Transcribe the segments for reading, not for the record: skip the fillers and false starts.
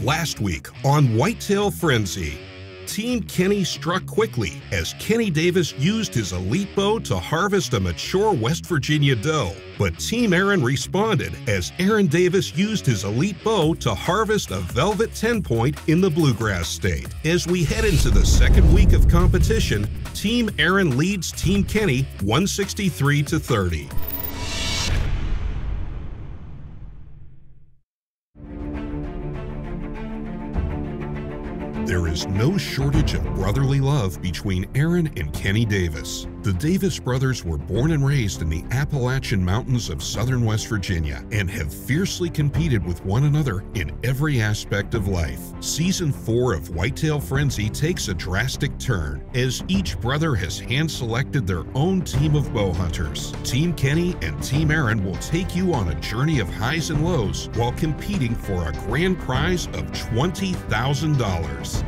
Last week on Whitetail Frenzy, Team Kenny struck quickly as Kenny Davis used his elite bow to harvest a mature West Virginia doe. But Team Aaron responded as Aaron Davis used his elite bow to harvest a velvet 10-point in the Bluegrass State. As we head into the second week of competition, Team Aaron leads Team Kenny 163-30. There is no shortage of brotherly love between Aaron and Kenny Davis. The Davis brothers were born and raised in the Appalachian Mountains of southern West Virginia and have fiercely competed with one another in every aspect of life. Season 4 of Whitetail Frenzy takes a drastic turn as each brother has hand-selected their own team of bow hunters. Team Kenny and Team Aaron will take you on a journey of highs and lows while competing for a grand prize of $20,000.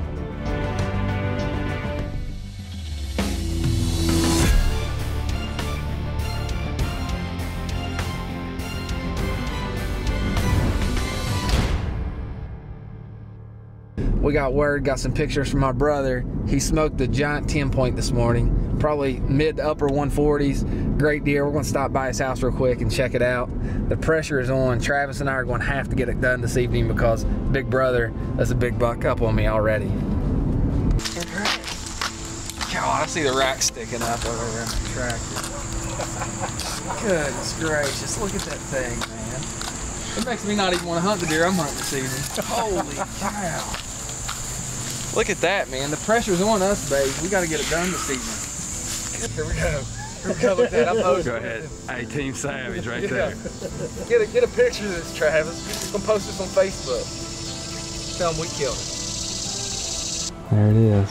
We got word, got some pictures from my brother. He smoked a giant 10-point this morning, probably mid to upper 140s. Great deer. We're gonna stop by his house real quick and check it out. The pressure is on. Travis and I are gonna have to get it done this evening because big brother, that's a big buck up on me already. God, I see the rack sticking up over there on the tractor. Goodness gracious, look at that thing, man. It makes me not even want to hunt the deer I'm hunting this evening. Holy cow. Look at that, man. The pressure's on us, babe. We got to get it done this evening. Here we go. Here we go. Look at that. I'm Go ahead. Hey, Team Savage right there. Get a picture of this, Travis. We'll post this on Facebook. Tell them we killed it. There it is.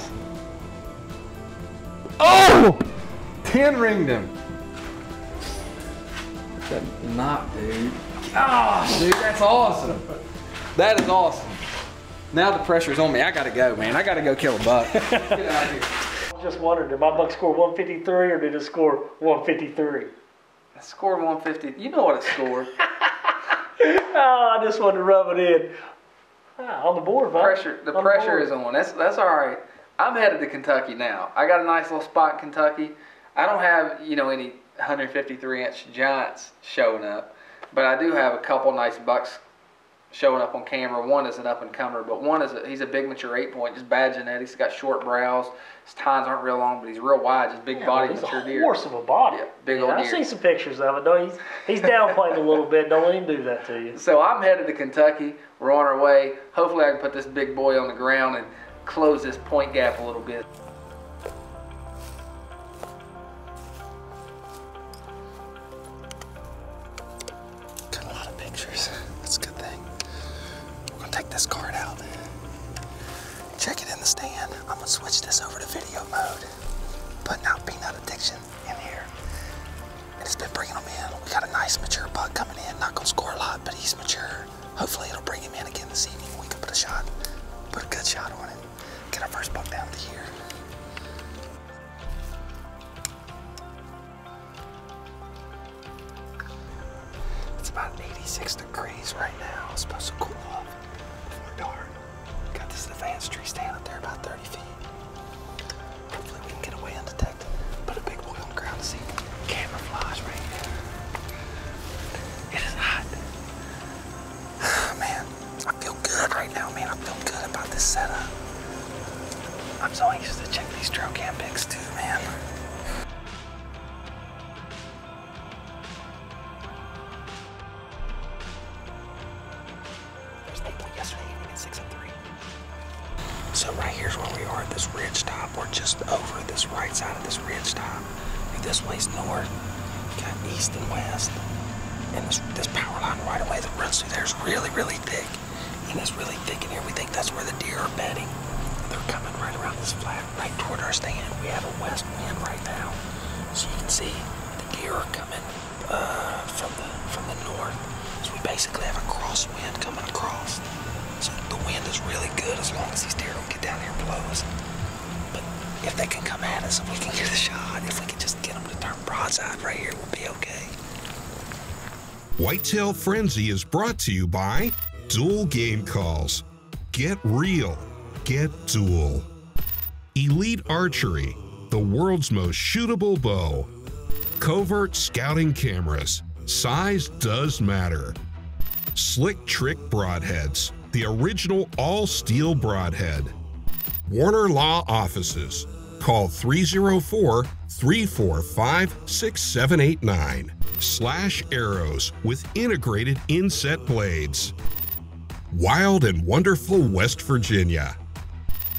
Oh! 10 ringed him. That knot, dude. Oh, dude, that's awesome. That is awesome. Now the pressure's on me. I gotta go, man. I gotta go kill a buck. Get out of here. Just wondered, did my buck score 153 or did it score 153? I scored 150. You know what it scored. Oh, I just wanted to rub it in. On the board, bud. The pressure is on. That's all right. I'm headed to Kentucky now. I got a nice little spot in Kentucky. I don't have, you know, any 153-inch giants showing up, but I do have a couple nice bucks showing up on camera. One is an up-and-comer, but one is he's a big mature 8-point, just bad genetics. He's got short brows. His tines aren't real long, but he's real wide, just big body, mature deer. He's a horse of a body. Yeah, big old deer. I've seen some pictures of it. No, he's downplaying a little bit. Don't let him do that to you. So I'm headed to Kentucky. We're on our way. Hopefully I can put this big boy on the ground and close this point gap a little bit. Got a lot of pictures. That's a good thing. We're gonna take this card out, check it in the stand. I'm gonna switch this over to video mode. Putting out peanut addiction in here. And it's been bringing them in. We got a nice mature buck coming in. Not gonna score a lot, but he's mature. Hopefully it'll bring him in again this evening. We can put a good shot on him. Get our first buck down to here. It's about 86 degrees right now. It's supposed to cool off before dark. Got this advanced tree stand up there about 30 feet. Hopefully we can get away undetected. Put a big boy on the ground to see camouflage right here. It is hot. Man, I feel good right now, man. I feel good about this setup. I'm so anxious to check these trail cam pics too, man. There's 8 point yesterday evening at 6 and 3. So right here's where we are at this ridge top. We're just over this right side of this ridge top. If this way's north, got east and west. And this power line right away that runs through there is really, really thick. And it's really thick in here. We think that's where the deer are bedding. They're coming right around this flat, right toward our stand. We have a west wind right now. So you can see the deer are coming from the north. So we basically have a crosswind coming across. So the wind is really good as long as these deer don't get down here and blow us. But if they can come at us, if we can get a shot, if we can just get them to turn broadside right here, we'll be okay. Whitetail Frenzy is brought to you by Dual Game Calls. Get real. Get dual. Elite Archery, the world's most shootable bow. Covert scouting cameras. Size does matter. Slick Trick broadheads, the original all-steel broadhead. Warner Law Offices. Call 304-345-6789. Slash Arrows with integrated inset blades. Wild and wonderful West Virginia.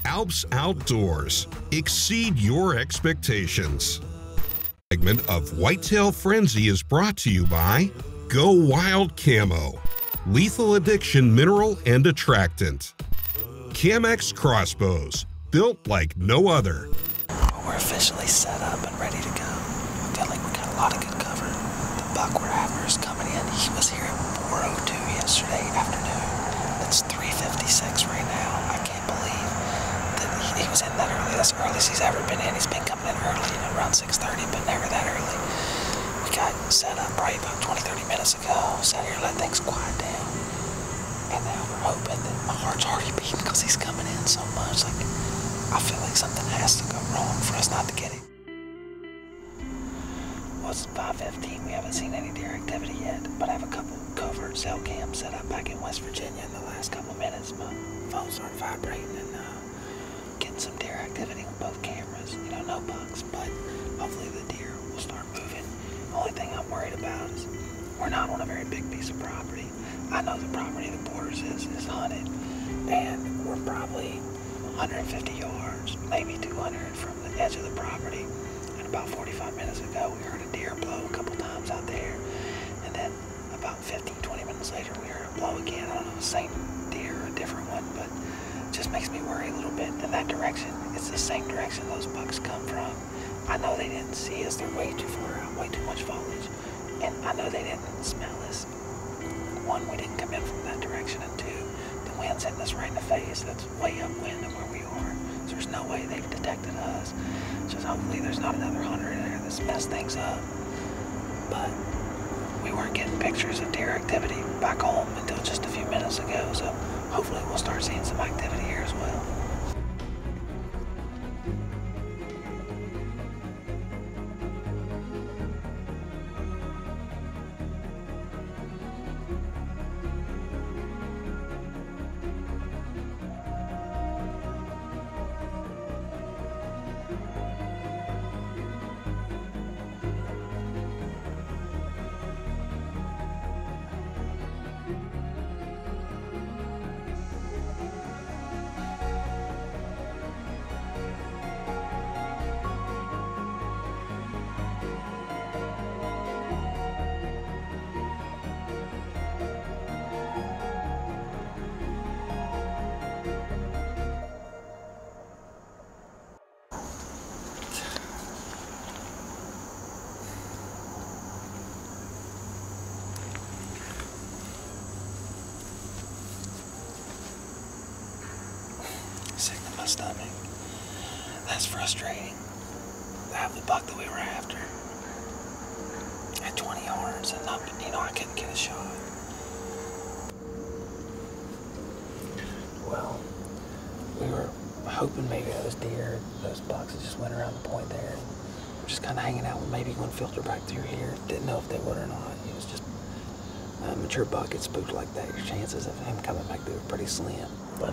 Alps Outdoors. Exceed your expectations. Segment of Whitetail Frenzy is brought to you by Go Wild Camo. Lethal Addiction Mineral and Attractant. Camex Crossbows. Built like no other. We're officially set up and ready to go. I feel like we got a lot of good cover. The buck we're after is coming in. He was here at 4:02 yesterday afternoon. It's 3:56 right now. I can't believe that he was in that early. That's the earliest he's ever been in. He's been coming in early, around 6:30, but never that early. We got set up right about 20-30 minutes ago. Sat here, let things quiet down. And now we're hoping that my heart's already beating because he's coming in so much. Like, I feel like something has to go wrong for us not to get it. Well, it's 5:15. We haven't seen any deer activity yet, but I have a couple covert cell cams set up back in West Virginia in the last couple minutes. My phone started vibrating and getting some deer activity on both cameras. You know, no bucks, but hopefully the deer will start moving. The only thing I'm worried about is we're not on a very big piece of property. I know the property the Borders is hunted, and we're probably 150 yards, maybe 200 from the edge of the property. And about 45 minutes ago, we heard a deer blow a couple times out there. And then about 15-20 minutes later, we heard it blow again. I don't know if it's the same deer or a different one, but it just makes me worry a little bit in that direction. It's the same direction those bucks come from. I know they didn't see us. They're way too far out, way too much foliage. And I know they didn't smell us. One, we didn't come in from that direction, and two, the wind's hitting us right in the face. That's way upwind of where we are. So there's no way they've detected us. Just hopefully there's not another hunter in there that's messed things up. But we weren't getting pictures of deer activity back home until just a few minutes ago. So hopefully we'll start seeing some activity here as well. Sick to my stomach. That's frustrating. I have the buck that we were after at 20 yards and not, I couldn't get a shot. Well, we were hoping maybe those deer, those bucks that just went around the point there. We're just kind of hanging out with maybe one filter back through here. Didn't know if they would or not. It was just a mature buck gets spooked like that. Your chances of him coming back through are pretty slim. But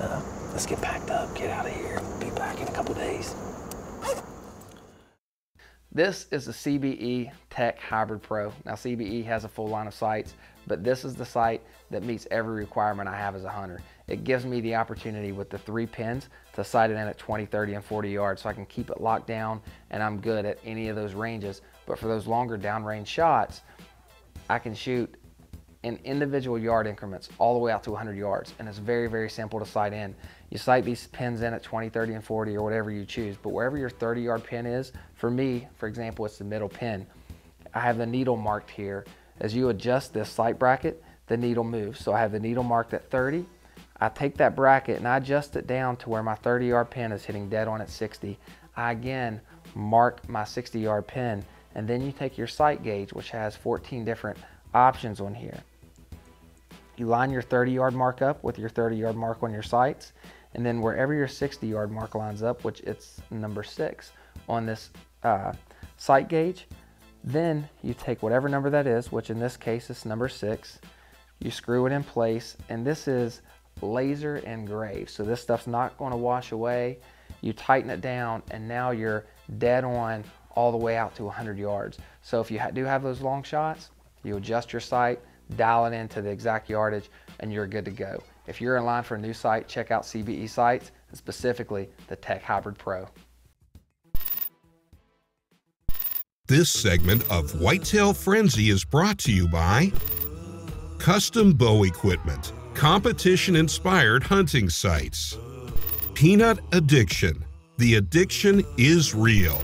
let's get packed up, get out of here. We'll be back in a couple days. This is the CBE Tech Hybrid Pro. Now CBE has a full line of sights, but this is the sight that meets every requirement I have as a hunter. It gives me the opportunity with the 3 pins to sight it in at 20, 30, and 40 yards so I can keep it locked down and I'm good at any of those ranges. But for those longer downrange shots, I can shoot in individual yard increments all the way out to 100 yards, and it's very, very simple to sight in. You sight these pins in at 20, 30, and 40 or whatever you choose, but wherever your 30-yard pin is, for me, for example, it's the middle pin. I have the needle marked here. As you adjust this sight bracket, the needle moves. So I have the needle marked at 30. I take that bracket and I adjust it down to where my 30-yard pin is hitting dead on at 60. I again mark my 60-yard pin, and then you take your sight gauge, which has 14 different options on here. you line your 30-yard mark up with your 30-yard mark on your sights, and then wherever your 60-yard mark lines up, which it's number 6 on this sight gauge, then you take whatever number that is, which in this case is number 6, you screw it in place, and this is laser engraved, so this stuff's not going to wash away. You tighten it down, and now you're dead on all the way out to 100 yards. So if you do have those long shots, you adjust your sight, dial it into the exact yardage, and you're good to go. If you're in line for a new sight, check out CBE sights, and specifically the Tech Hybrid Pro. This segment of Whitetail Frenzy is brought to you by Custom Bow Equipment, competition-inspired hunting sights. Peanut Addiction. The addiction is real.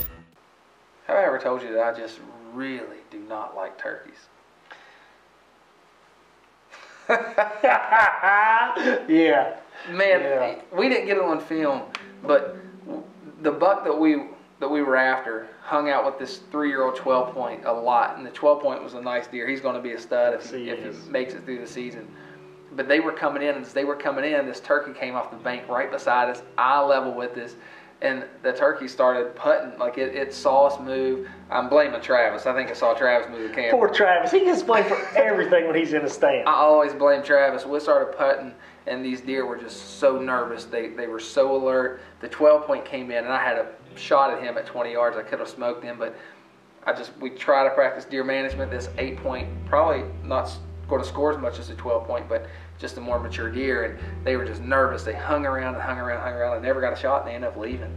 Have I ever told you that I just really do not like turkeys? Yeah. Man, Yeah. we didn't get it on film, but the buck that we were after hung out with this 3-year-old 12-point a lot, and the 12-point was a nice deer. He's going to be a stud if he makes it through the season. But they were coming in, and as they were coming in, this turkey came off the bank right beside us, eye level with us, and the turkey started putting, like it saw us move. I'm blaming Travis. I think I saw Travis move the camera. Poor Travis. He gets blamed for everything when he's in a stand. I always blame Travis. We started putting, and these deer were just so nervous. They were so alert. The 12-point came in, and I had a shot at him at 20 yards. I could have smoked him, but we try to practice deer management. This 8-point, probably not going to score as much as a 12-point, but just a more mature deer, and they were just nervous. They hung around and hung around and hung around. I never got a shot, and they ended up leaving.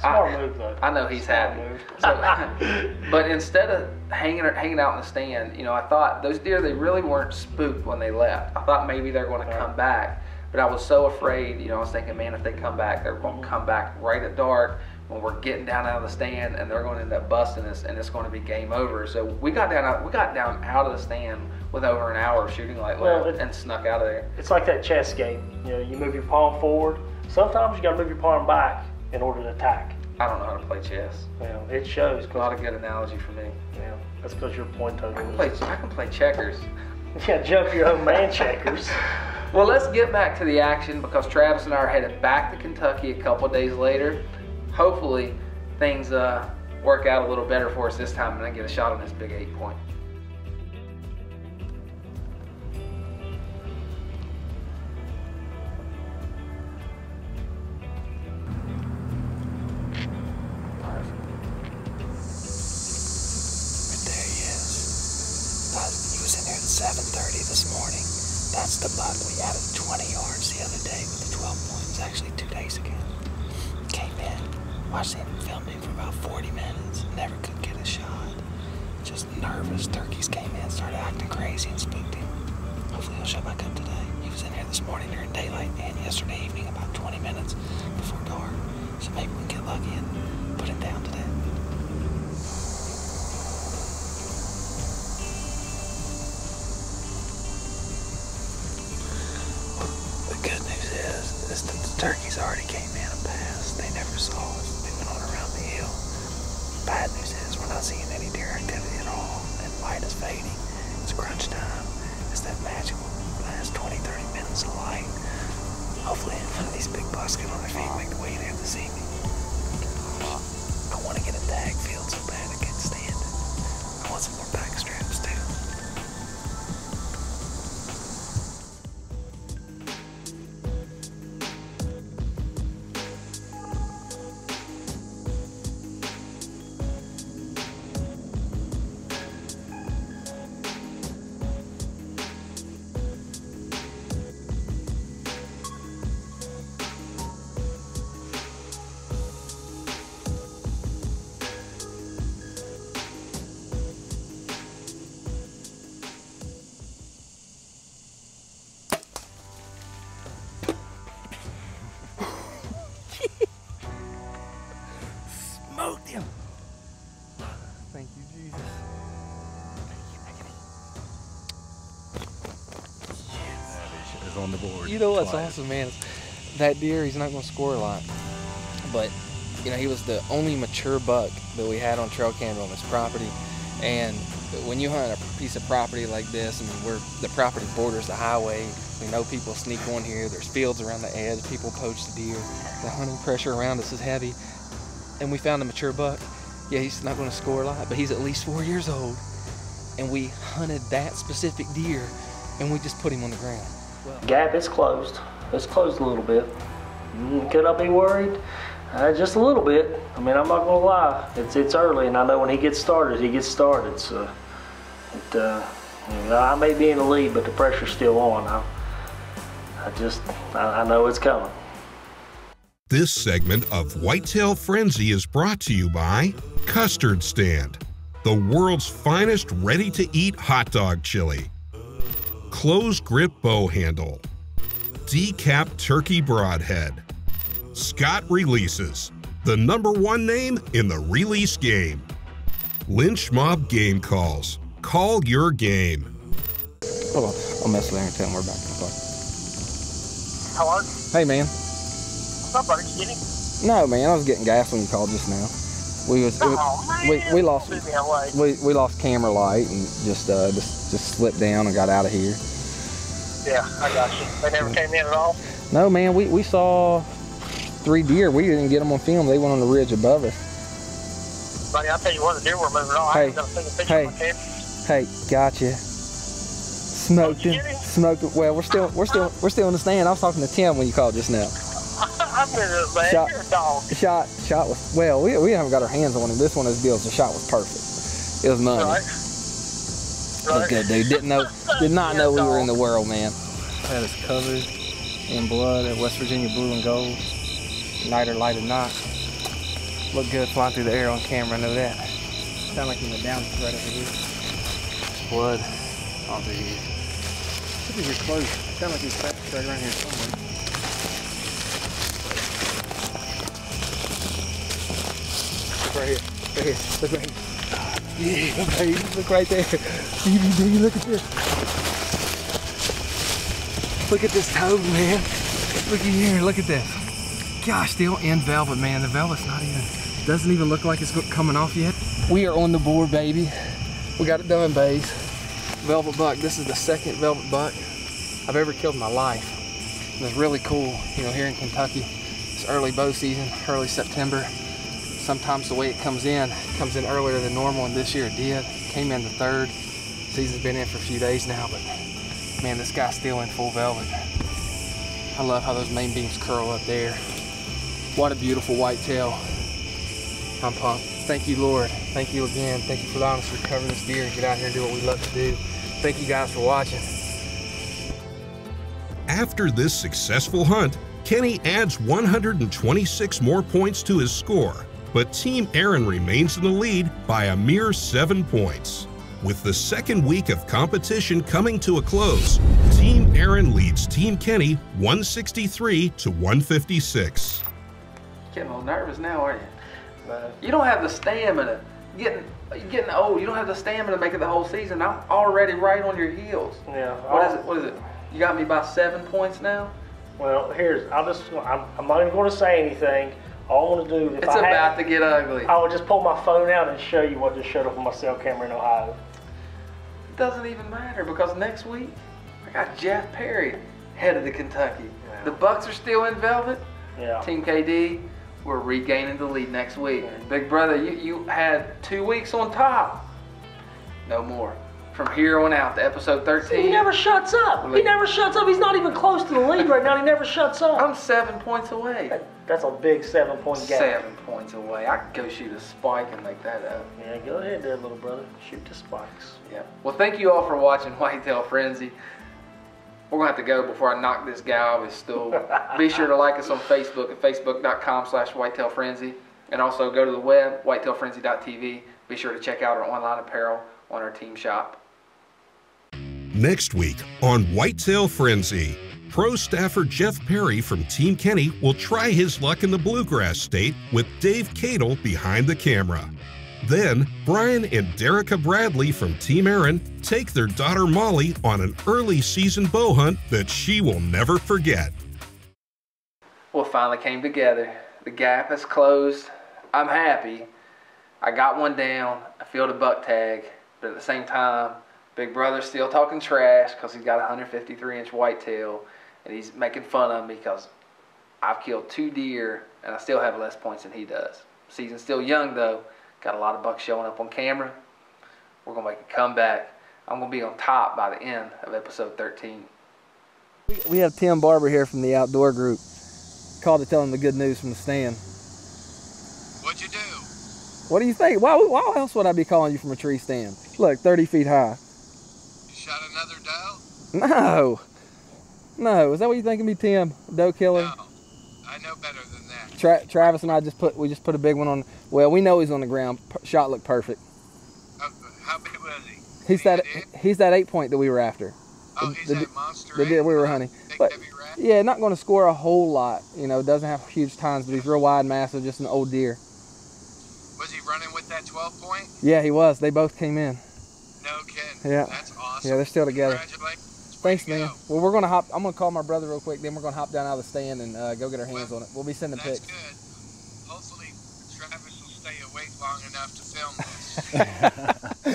Smart move, though. I know he's happy. So, but instead of hanging out in the stand, you know, I thought those deer, they really weren't spooked when they left. I thought maybe they're going to come back, but I was so afraid. You know, I was thinking, man, if they come back, they're going to come back right at dark when we're getting down out of the stand, and they're going to end up busting us, and it's going to be game over. So we got down out of the stand with over an hour of shooting light left, and snuck out of there. It's like that chess game. You know, you move your pawn forward. Sometimes you got to move your pawn back in order to attack. I don't know how to play chess. Well, it shows. A lot of good analogy for me. Yeah, that's because your point total. I can play checkers. Yeah, jump your own man checkers. Well, let's get back to the action, because Travis and I are headed back to Kentucky a couple of days later. Hopefully, things work out a little better for us this time, and I get a shot on this big 8-point. This morning. That's the buck we added 20 yards the other day with the 12 points, actually 2 days ago. Came in, watched him filming for about 40 minutes, never could get a shot. Just nervous. Turkeys came in, started acting crazy, and spooked him. Hopefully he'll show back up today. He was in here this morning during daylight and yesterday evening about 20 minutes before dark. So maybe we can get lucky and put him down today. Turkeys already came in and passed. They never saw us. They went on around the hill. Bad news is we're not seeing any deer activity at all, and light is fading. It's crunch time. It's that magical last 20-30 minutes of light. Hopefully none of these big bucks get on their feet and make the way in here to see me. I want to get a tag field so bad I can't stand it. I want some more back straps too. Smoked him. Thank you, Jesus. That is on the board. You know what's Twice. awesome, man? That deer, he's not going to score a lot, but you know, he was the only mature buck that we had on trail camera on this property, and when you hunt a piece of property like this, I mean, the property borders the highway. We know people sneak on here. There's fields around the edge. People poach the deer. The hunting pressure around us is heavy. And we found a mature buck. Yeah, he's not going to score a lot, but he's at least 4 years old. And we hunted that specific deer, and we just put him on the ground. Gap is closed. It's closed a little bit. Could I be worried? Just a little bit. I mean, I'm not gonna lie. It's early, and I know when he gets started, he gets started. So, I may be in the lead, but the pressure's still on. I know it's coming. This segment of Whitetail Frenzy is brought to you by Custard Stand, the world's finest ready-to-eat hot dog chili. Closed grip bow handle. Decap turkey broadhead. Scott Releases, the #1 name in the release game. Lynch Mob Game Calls. Call your game. Hold on, I'll mess with her and tell him we're back in the park. Hello? Hey, man. What's up, buddy? You kidding? No, man, I was getting gas when you called just now. We lost camera light and just slipped down and got out of here. Yeah, I got you. They never came in at all? No, man, we saw 3 deer. We didn't get them on film. They went on the ridge above us. Buddy, I'll tell you what, the deer were moving on. I haven't done a single picture of my camera. Hey, gotcha. Smoked him. Well, we're still in the stand. I was talking to Tim when you called just now. I'm nervous, man. You're a dog. Shot was, well, we haven't got our hands on him. This one is Bill's. The shot was perfect. It was money. Right. Look good, dude. Did not know we were in the world, man. That is covered in blood at West Virginia blue and gold. Night or light or not. Look good flying through the air on camera, I know that. Sound like he went down right over here. Blood on through here. Look at your clothes. Sound like he's right around here somewhere. Look right here. Right here. Look right here. Yeah, baby. Look right there. Baby, look at this. Look at this toad, man. Look at here. Look at this. Gosh, still in velvet, man. The velvet's doesn't even look like it's coming off yet. We are on the board, baby. We got it done, bays. Velvet buck. This is the 2nd velvet buck I've ever killed in my life. And it's really cool, you know, here in Kentucky. It's early bow season, early September. Sometimes the way it comes in earlier than normal, and this year it did. Came in the 3rd. Season's been in for a few days now, but man, this guy's still in full velvet. I love how those main beams curl up there. What a beautiful whitetail. I'm pumped. Thank you, Lord. Thank you again. Thank you for allowing us to recover this deer and get out here and do what we love to do. Thank you guys for watching. After this successful hunt, Kenny adds 126 more points to his score, but Team Aaron remains in the lead by a mere 7 points. With the 2nd week of competition coming to a close, Team Aaron leads Team Kenny 163 to 156. Getting a little nervous now, aren't you? You don't have the stamina. You're getting old. You don't have the stamina to make it the whole season. I'm already right on your heels. Yeah. What is it? You got me by 7 points now? Well, I'm not even going to say anything. All I want to do, it's about to get ugly. I will just pull my phone out and show you what just showed up on my cell camera in Ohio. It doesn't even matter because next week I got Jeff Perry headed to Kentucky. Yeah. The Bucks are still in velvet. Yeah. Team KD, we're regaining the lead next week. Yeah. Big brother, you had 2 weeks on top. No more. From here on out to episode 13. He never shuts up. He never shuts up. He's not even close to the lead right now. He never shuts up. I'm 7 points away. That's a big 7-point gap. 7 points away. I could go shoot a spike and make that up. Yeah, go ahead there, little brother. Shoot the spikes. Yeah. Well, thank you all for watching Whitetail Frenzy. We're going to have to go before I knock this guy off his stool. Be sure to like us on Facebook at facebook.com/whitetailfrenzy. And also go to the web, whitetailfrenzy.tv. Be sure to check out our online apparel on our team shop. Next week on Whitetail Frenzy, pro staffer Jeff Perry from Team Kenny will try his luck in the Bluegrass State with Dave Cadle behind the camera. Then, Brian and Derica Bradley from Team Aaron take their daughter Molly on an early season bow hunt that she will never forget. Well, it finally came together. The gap has closed. I'm happy. I got one down. I filled a buck tag. but at the same time, Big Brother's still talking trash because he's got a 153-inch whitetail, and he's making fun of me because I've killed 2 deer and I still have less points than he does. Season's still young though. Got a lot of bucks showing up on camera. We're gonna make a comeback. I'm gonna be on top by the end of episode 13. We have Tim Barber here from the outdoor group. Called to tell him the good news from the stand. What'd you do? What do you think? Why else would I be calling you from a tree stand? Look, 30 feet high. You shot another doe? No. No, is that what you think of me, Tim? Doe killer? No, I know better than that. Travis and I just put a big one on. Well, we know he's on the ground. Shot looked perfect. How big was he? He's that 8-point that we were after. Oh, he's that monster. The deer we were hunting. Big, but heavy rat? yeah, not going to score a whole lot. You know, doesn't have huge tines, but he's real wide, massive, just an old deer. Was he running with that 12-point? Yeah, he was. They both came in. No kidding. Yeah. That's awesome. Yeah, they're still together. Congratulations. Thanks, Way to man. go. Well, we're gonna hop. I'm gonna call my brother real quick. Then we're gonna hop down out of the stand and go get our hands on it. We'll be sending That's pics. good. Hopefully, Travis will stay awake long enough to film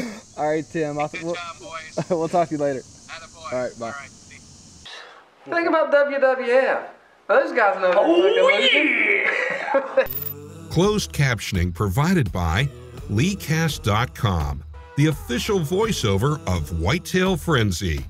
this. All right, Tim. Good job, boys. We'll talk to you later. Attaboy. All right, bye. All right. Think about WWF. Those guys know they're fucking losing. Closed captioning provided by LeeCast.com, the official voiceover of Whitetail Frenzy.